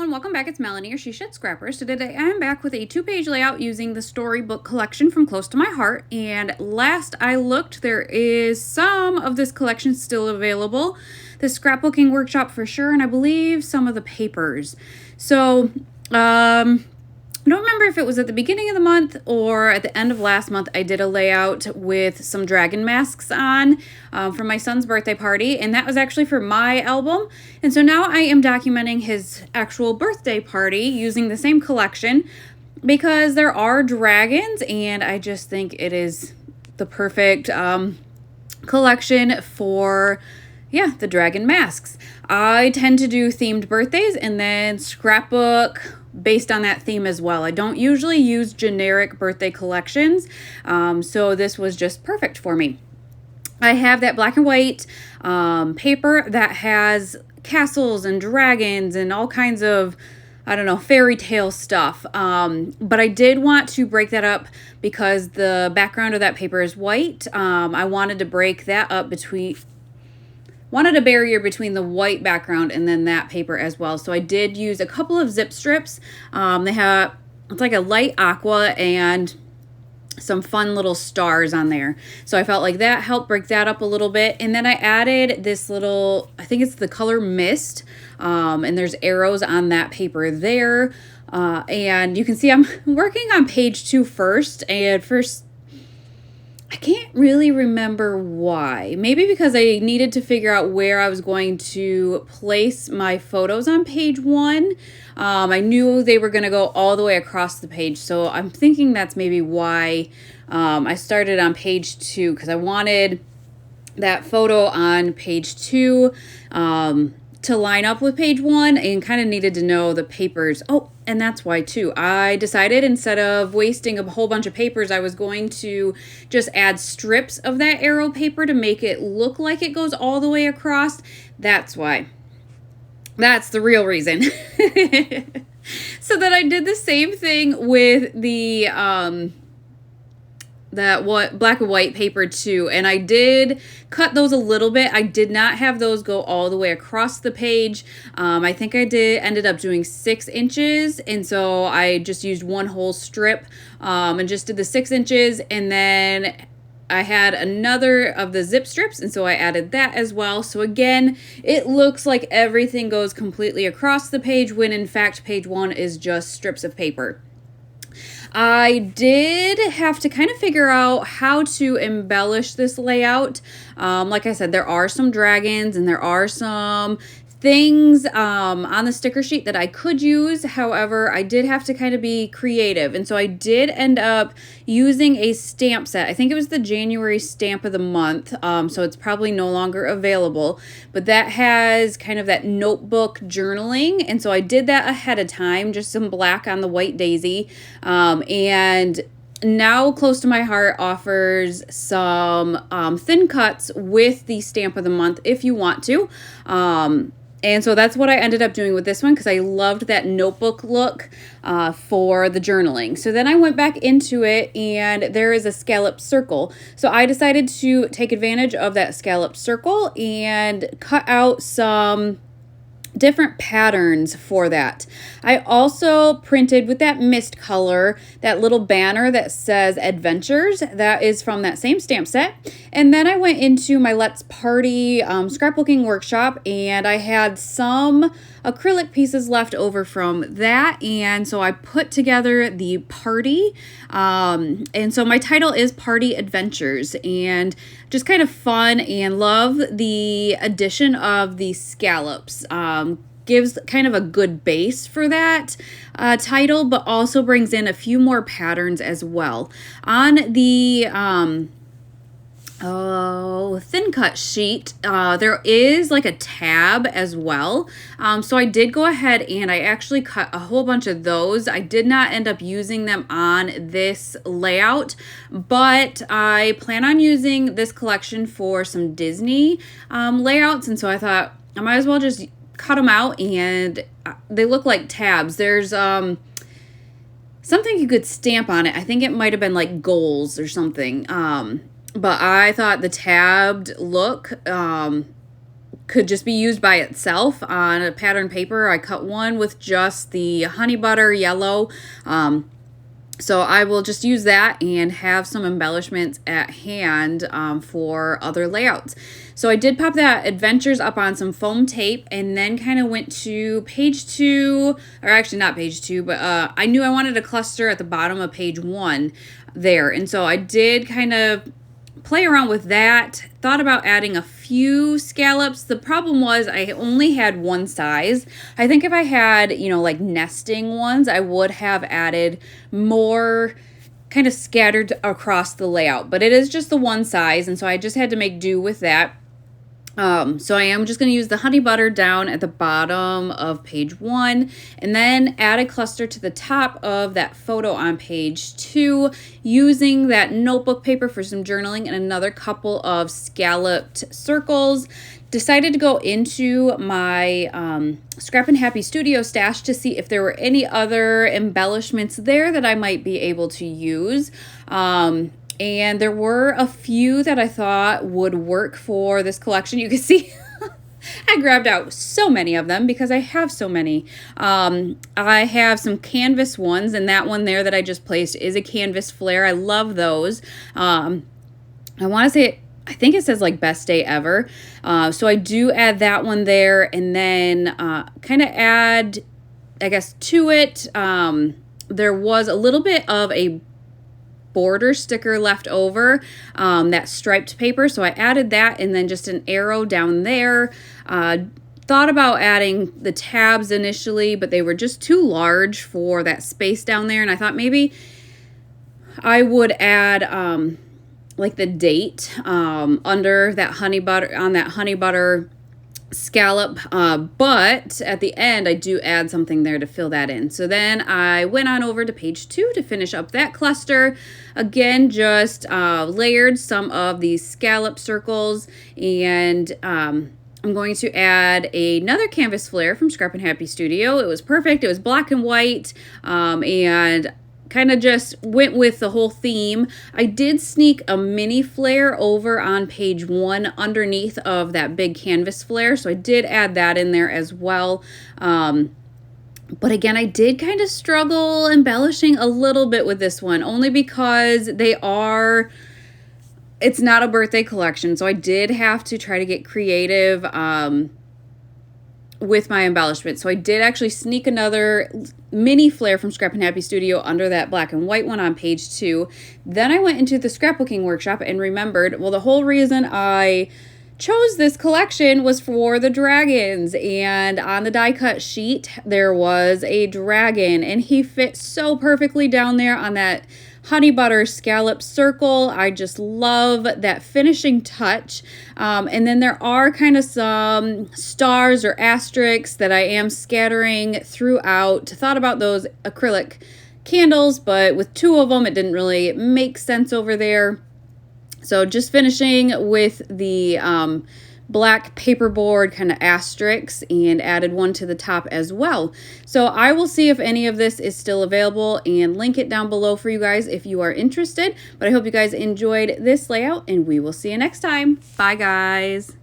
Welcome back, it's Melanie, or She Shed Scrappers. Today I am back with a 2-page layout using the Storybook collection from Close to My Heart. And last I looked, there is some of this collection still available. The scrapbooking workshop for sure, and I believe some of the papers. So, I don't remember if it was at the beginning of the month or at the end of last month. I did a layout with some dragon masks on for my son's birthday party, and that was actually for my album. And so now I am documenting his actual birthday party using the same collection because there are dragons, and I just think it is the perfect collection for the dragon masks. I tend to do themed birthdays and then scrapbook based on that theme as well. I don't usually use generic birthday collections, so this was just perfect for me. I have that black and white paper that has castles and dragons and all kinds of, I don't know, fairy tale stuff. But I did want to break that up because the background of that paper is white. I wanted to break that up wanted a barrier between the white background and then that paper as well. So I did use a couple of zip strips. It's like a light aqua and some fun little stars on there. So I felt like that helped break that up a little bit. And then I added this little, I think it's the color mist, and there's arrows on that paper there. And you can see I'm working on page 2 first, and first I can't really remember why. Maybe because I needed to figure out where I was going to place my photos on page 1. I knew they were going to go all the way across the page, so I'm thinking that's maybe why I started on page 2, because I wanted that photo on page 2 to line up with page 1, and kind of needed to know the papers. Oh, and that's why too. I decided instead of wasting a whole bunch of papers, I was going to just add strips of that arrow paper to make it look like it goes all the way across. That's why. That's the real reason. So then I did the same thing with the black and white paper too, and I did cut those a little bit. I did not have those go all the way across the page. I think I ended up doing 6 inches, and so I just used one whole strip and just did the 6 inches, and then I had another of the zip strips, and so I added that as well. So again, it looks like everything goes completely across the page when in fact page 1 is just strips of paper. I did have to kind of figure out how to embellish this layout. Like I said, there are some dragons and there are some things on the sticker sheet that I could use. However, I did have to kind of be creative. And so I did end up using a stamp set. I think it was the January stamp of the month. So it's probably no longer available. But that has kind of that notebook journaling. And so I did that ahead of time, just some black on the white daisy. And now Close to My Heart offers some thin cuts with the stamp of the month if you want to. And so that's what I ended up doing with this one because I loved that notebook look for the journaling. So then I went back into it and there is a scallop circle. So I decided to take advantage of that scallop circle and cut out some different patterns for that. I also printed with that mist color that little banner that says adventures. That is from that same stamp set. And then I went into my Let's Party scrapbooking workshop, and I had some acrylic pieces left over from that, and so I put together the party. And so my title is Party Adventures, and just kind of fun, and love the addition of the scallops. Gives kind of a good base for that title, but also brings in a few more patterns as well. On the thin cut sheet, there is like a tab as well. So I did go ahead and I actually cut a whole bunch of those. I did not end up using them on this layout, but I plan on using this collection for some Disney layouts. And so I thought I might as well just cut them out, and they look like tabs. There's something you could stamp on it. I think it might have been like goals or something. but I thought the tabbed look could just be used by itself on a pattern paper. I cut one with just the honey butter yellow. So I will just use that and have some embellishments at hand for other layouts. So I did pop that Adventures up on some foam tape and then kind of went to page 2, or actually not page 2, but I knew I wanted a cluster at the bottom of page 1 there. And so I did kind of play around with that, thought about adding a few scallops. The problem was I only had one size. I think if I had, you know, like nesting ones, I would have added more kind of scattered across the layout, but it is just the one size, and so I just had to make do with that. So I am just going to use the honey butter down at the bottom of page 1 and then add a cluster to the top of that photo on page 2 using that notebook paper for some journaling and another couple of scalloped circles. Decided to go into my Scrap and Happy Studio stash to see if there were any other embellishments there that I might be able to use. And there were a few that I thought would work for this collection. You can see I grabbed out so many of them because I have so many. I have some canvas ones, and that one there that I just placed is a canvas flare. I love those. I want to say, I think it says like best day ever. So I do add that one there, and then kind of add, I guess, to it. There was a little bit of a border sticker left over, that striped paper, so I added that, and then just an arrow down there. Thought about adding the tabs initially, but they were just too large for that space down there, and I thought maybe I would add like the date under that honey butter, on that honey butter scallop, but at the end I do add something there to fill that in. So then I went on over to page 2 to finish up that cluster. Again, just layered some of these scallop circles, and I'm going to add another canvas flare from Scrap and Happy Studio. It was perfect. It was black and white, and kind of just went with the whole theme. I did sneak a mini flare over on page 1 underneath of that big canvas flare, so I did add that in there as well. But again, I did kind of struggle embellishing a little bit with this one, only because it's not a birthday collection, so I did have to try to get creative with my embellishment. So I did actually sneak another mini flare from Scrap and Happy Studio under that black and white one on page 2. Then I went into the scrapbooking workshop and remembered, well, the whole reason I chose this collection was for the dragons, and on the die cut sheet there was a dragon, and he fit so perfectly down there on that honey butter scallop circle. I just love that finishing touch. And then there are kind of some stars or asterisks that I am scattering throughout. Thought about those acrylic candles, but with 2 of them it didn't really make sense over there. So just finishing with the black paperboard kind of asterisks, and added one to the top as well. So I will see if any of this is still available and link it down below for you guys if you are interested. But I hope you guys enjoyed this layout, and we will see you next time. Bye, guys.